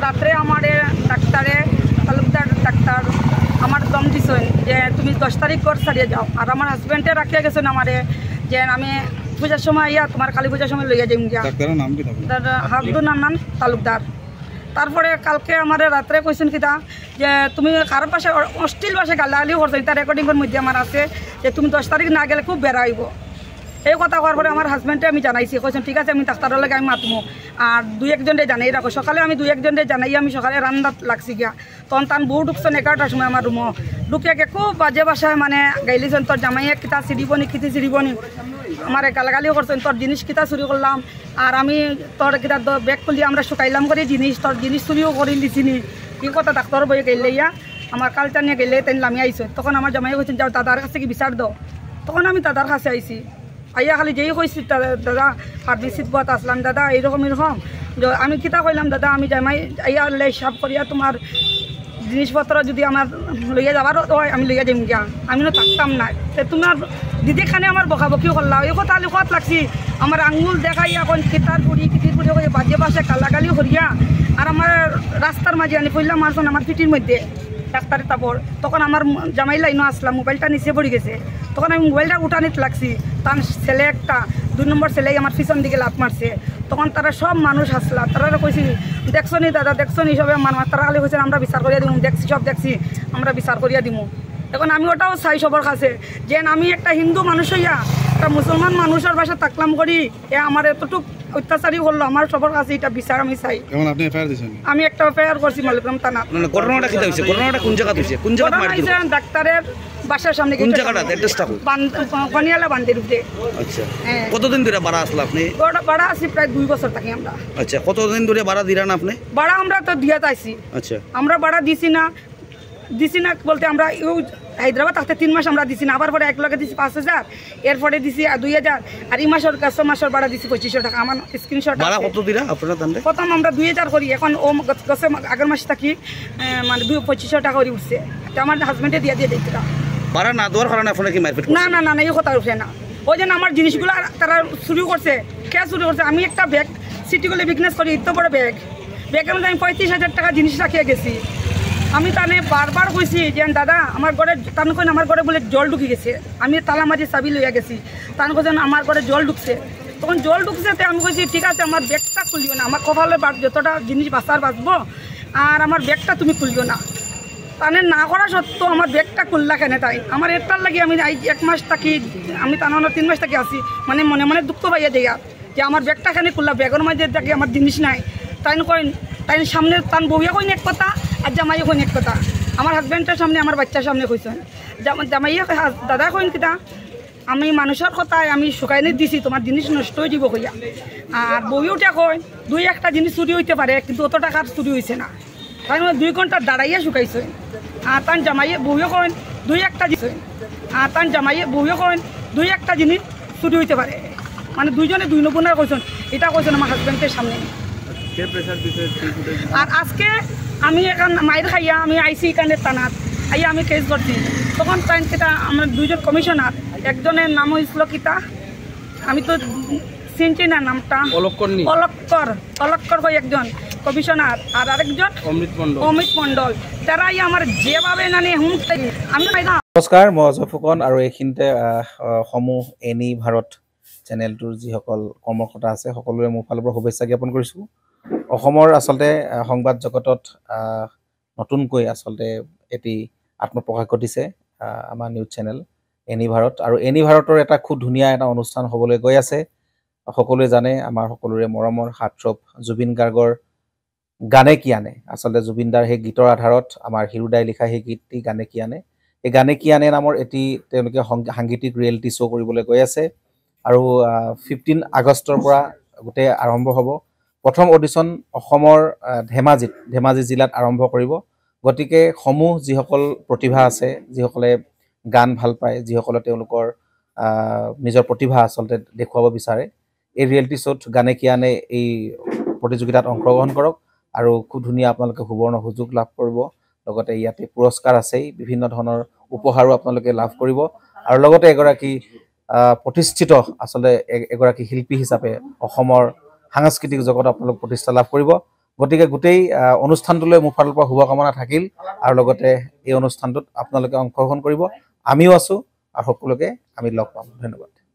রাত্রে আমার ডাক্তারে তালুকদার ডাক্তার আমার দম দিছেন যে তুমি 10 তারিখ ঘর ছাড়িয়ে যাও। আর আমার হাজব্যান্ডে রাখিয়া গেছেন আমারে যে আমি পূজার সময় ইয়া তোমার কালী পূজার সময় লইয়া যাই গিয়া। ডাক্তারের নাম কি? হাবদুর নামান তালুকদার। তারপরে কালকে আমার রাত্রে কইছেন কিতা যে তুমি কার পাশে অশ্লীল ভাষা গালাগালি করছেন, তার রেকর্ডিংয়ের মধ্যে আমার আছে যে তুমি 10 তারিখ না গেলে খুব বেড়া হইব। এই কথা হওয়ার পরে আমার হাজব্যান্ডে আমি জানাইছি, কইছেন ঠিক আছে আমি ডাক্তারের লাগে আমি মাতমো। আর 2-1 জানাই রাখো। সকালে আমি 2-1 জানাই আমি সকালে রান্নাত লাগছি গিয়া। তখন তান বউ ঢুকছেন 11টার সময় আমার রুমও ঢুকিয়া খুব বাজে বাসায় মানে গাইলিছেন তোর জামাইয়ে কিতা চিরিবনি কিতি চিরিবনি আমার গালাগালিও করছেন তোর জিনিস কিতা চুরি করলাম আর আমি তোর কিতা ব্যাগ খুলি আমরা শুকাইলাম করে জিনিস তোর জিনিস চুরিও করে দিছিনি কি কথা ডাক্তার বইয়ে গেলে ইয়া আমার কালচার নিয়ে গেলে তেন লামি আইসো। তখন আমার জামাই কইছেন যাও দাদার কাছে কি বিচার দাও। তখন আমি দাদার কাছে আইছি আইয়া খালি যেই কইছি দাদা ফার্মেসিত বত আসলাম দাদা এইরকম এরকম আমি কিতা কইলাম দাদা আমি জামাই আইয়া হিসাব করিয়া তোমার জিনিসপত্র যদি আমার লইয়া যাবার হয় আমি লইয়া যাম গিয়া আমি থাকতাম না। তোমার দিদি খানে আমার বকাবকিও করলা এই কথা লিখত লাগছি আমার আঙুল দেখাইয়া এখন কিতার পুরি কিতির পুরি করে বাজে বাসে গালাগালি করিয়া আর আমার রাস্তার মাঝে আনি পড়লাম মারছেন আমার পিঠির মধ্যে ডাক্তারের তারপর। তখন আমার জামাই লাইনও আসলাম মোবাইলটা নিচে পড়ে গেছে। তখন আমি মোবাইলটা উঠানিত লাগছি তার ছেলে একটা 2 নম্বর ছেলে আমার পিছন দিকে লাফ মারছে। তখন তারা সব মানুষ হাসলা তারা কইছি দেখছো নি দাদা দেখছো নি সবে মানুষ তারা খালি কইছেন আমরা বিচার করিয়া দিব দেখছি সব দেখছি আমরা বিচার করিয়া দিব। এখন আমি ওটাও চাই সবার কাছে যে আমি একটা হিন্দু মানুষ হইয়া একটা মুসলমান মানুষের বাসা থাকলাম করি আমার এতটুক অত্যাচারই করলো আমার সবার কাছে এটা বিচার আমি চাই। আমি একটা এফআইআর করছি মালিকগ্রাম থানা। ঘটনাটা কি হইছে? ঘটনাটা কোন জায়গা হইছে? কোন জায়গা মারধর? ডাক্তারের বাসার সামনে কোন জায়গাটা অ্যাড্রেসটা কনিয়ালা বান্দির উপরে। আচ্ছা কতদিন ধরে ভাড়া আসলা আপনি? ভাড়া আছি প্রায় 2 বছর থাকি আমরা। আচ্ছা কতদিন ধরে ভাড়া দিলেন আপনি? ভাড়া আমরা তো দিয়া যাইছি। আচ্ছা আমরা ভাড়া দিছি না বলতে আমরা হায়দ্রাবাদ থাকতে 3 মাস আমরা দিছি না আবার পরে 1 লগে দিছি 5,000 এরপরে দিছি 2,000 আর এই মাসের 4 মাসের ভাড়া দিছি 2500 টাকা। আমার স্ক্রিনশট ভাড়া কত দিরা আপনারা দান্দে? প্রথম আমরা 2,000 করি এখন ও গছে আগের মাস থাকি মানে 2500 টাকা করে উঠছে। তো আমার হাজবেন্ডে দিয়ে দিয়েছিল ভাড়া না দেওয়ার কারণে আপনারা কি মারপিট? না না না এই কথা উঠে না। ওই যে আমার জিনিসগুলো তারা চুরি করছে। কে চুরি করছে? আমি একটা ব্যাগ সিটিগুলো বিজনেস করি এত বড় ব্যাগের মধ্যে আমি 35,000 টাকা জিনিস রাখিয়ে গেছি। আমি তানে বারবার কইছি যে দাদা আমার ঘরে তান কইন আমার ঘরে বলে জল ঢুকে গেছে। আমি তালা মারি চাবি লইয়া গেছি তান কইছেন আমার ঘরে জল ঢুকছে। তখন জল ঢুকছে আমি কইছি ঠিক আছে আমার ব্যাগটা খুলিও না আমার কপালে যতটা জিনিস বাঁচার বাঁচবো আর আমার ব্যাগটা তুমি খুলিও না। তানে না করা সত্ত্বেও আমার ব্যাগটা খুললা কেন তাই আমার এটার লাগে আমি 1 মাস থাকি আমি তার 3 মাস থাকি আসি মানে মনে মনে দুঃখ পাইয়া দেয়া যে আমার ব্যাগটা কেন খুললা ব্যাগের মধ্যে থাকি আমার জিনিস নাই। তাই সামনে তান বউয়া কইন এক কথা আর জামাইয়া কইন এক কথা। আমার হাজব্যান্ডের সামনে আমার বাচ্চার সামনে কইছেন জামাইয়া দাদা কইন কিতা আমি মানুষের কথায় আমি শুকাইনে দিছি তোমার জিনিস নষ্ট হয়ে যাব কইয়া। আর বউটা কই 2-1টা জিনিস চুরি হইতে পারে কিন্তু অত টাকার চুরি হয়েছে না। তাই 2 ঘন্টা দাঁড়াইয়া শুকাইছে। আর তান জামাইয়ে বউয়া কইন 2-1টা দিছে আর তান জামাইয়ে বউয়া কইন 2-1টা জিনিস চুরি হইতে পারে মানে দুইজনে 2 নমুনা কইছেন এটা কইছেন আমার হাজব্যান্ডের সামনে। আর আজকে আমি এখন মায়ের খাইয়া আমি আইসি এখানে থানাত আইয়া আমি কেস করছি। তখন টাইম কিতা আমার 2জন কমিশনার একজনের নাম হয়েছিল কিতা আমি তো চিনছি না নামটা অলক্কর হয়ে একজন কমিশনার আর আরেকজন অমিত মণ্ডল তারাই আমার যেভাবে জানি আমি নমস্কাৰ মই অজয় ফুকন আৰু এইখিনিতে সমূহ এনি ভাৰত চেনেলটোৰ যিসকল কৰ্মকৰ্তা আছে সকলোৰে মোৰ ফালৰ পৰা শুভেচ্ছা জ্ঞাপন কৰিছোঁ। অসমৰ আচলতে সংবাদ জগতত নতুনকৈ আচলতে এটি আত্মপ্ৰকাশ ঘটিছে আমাৰ নিউজ চেনেল এনি ভাৰত আৰু এনি ভাৰতৰ এটা খুব ধুনীয়া এটা অনুষ্ঠান হ'বলৈ গৈ আছে। সকলোৱে জানে আমাৰ সকলোৰে মৰমৰ হাৰ্টথ্ৰব জুবিন গাৰ্গৰ গানে কি আনে আচলতে জুবিন দাৰ সেই গীতৰ আধাৰত আমাৰ হিৰুদাই লিখা সেই গীতটি গানে কি আনে এই গানে কি আনে নামৰ এটি তেওঁলোকে সাংগীতিক ৰিয়েলিটি শ্ব' কৰিবলৈ গৈ আছে আৰু 15 আগষ্টৰ পৰা গোটেই আৰম্ভ হ'ব। প্ৰথম অডিশ্যন অসমৰ ধেমাজি জিলাত আৰম্ভ কৰিব। গতিকে সমূহ যিসকল প্ৰতিভা আছে যিসকলে গান ভাল পায় যিসকলে তেওঁলোকৰ নিজৰ প্ৰতিভা আচলতে দেখুৱাব বিচাৰে এই ৰিয়েলিটি শ্ব'ত গানে কি আনে এই প্ৰতিযোগিতাত অংশগ্ৰহণ কৰক আৰু খুব ধুনীয়া আপোনালোকে সুবৰ্ণ সুযোগ লাভ কৰিব। লগতে ইয়াতে পুৰস্কাৰ আছেই বিভিন্ন ধৰণৰ উপহাৰো আপোনালোকে লাভ কৰিব আৰু লগতে এগৰাকী প্ৰতিষ্ঠিত আচলতে এগৰাকী শিল্পী হিচাপে অসমৰ সাংস্কৃতিক জগত আপোনালোক প্ৰতিষ্ঠা লাভ কৰিব। গতিকে গোটেই অনুষ্ঠানটোলৈ মোৰ ফালৰ পৰা শুভকামনা থাকিল আৰু লগতে এই অনুষ্ঠানটোত আপোনালোকে অংশগ্ৰহণ কৰিব আমিও আছোঁ আৰু সকলোকে আমি লগ পাম ধন্যবাদ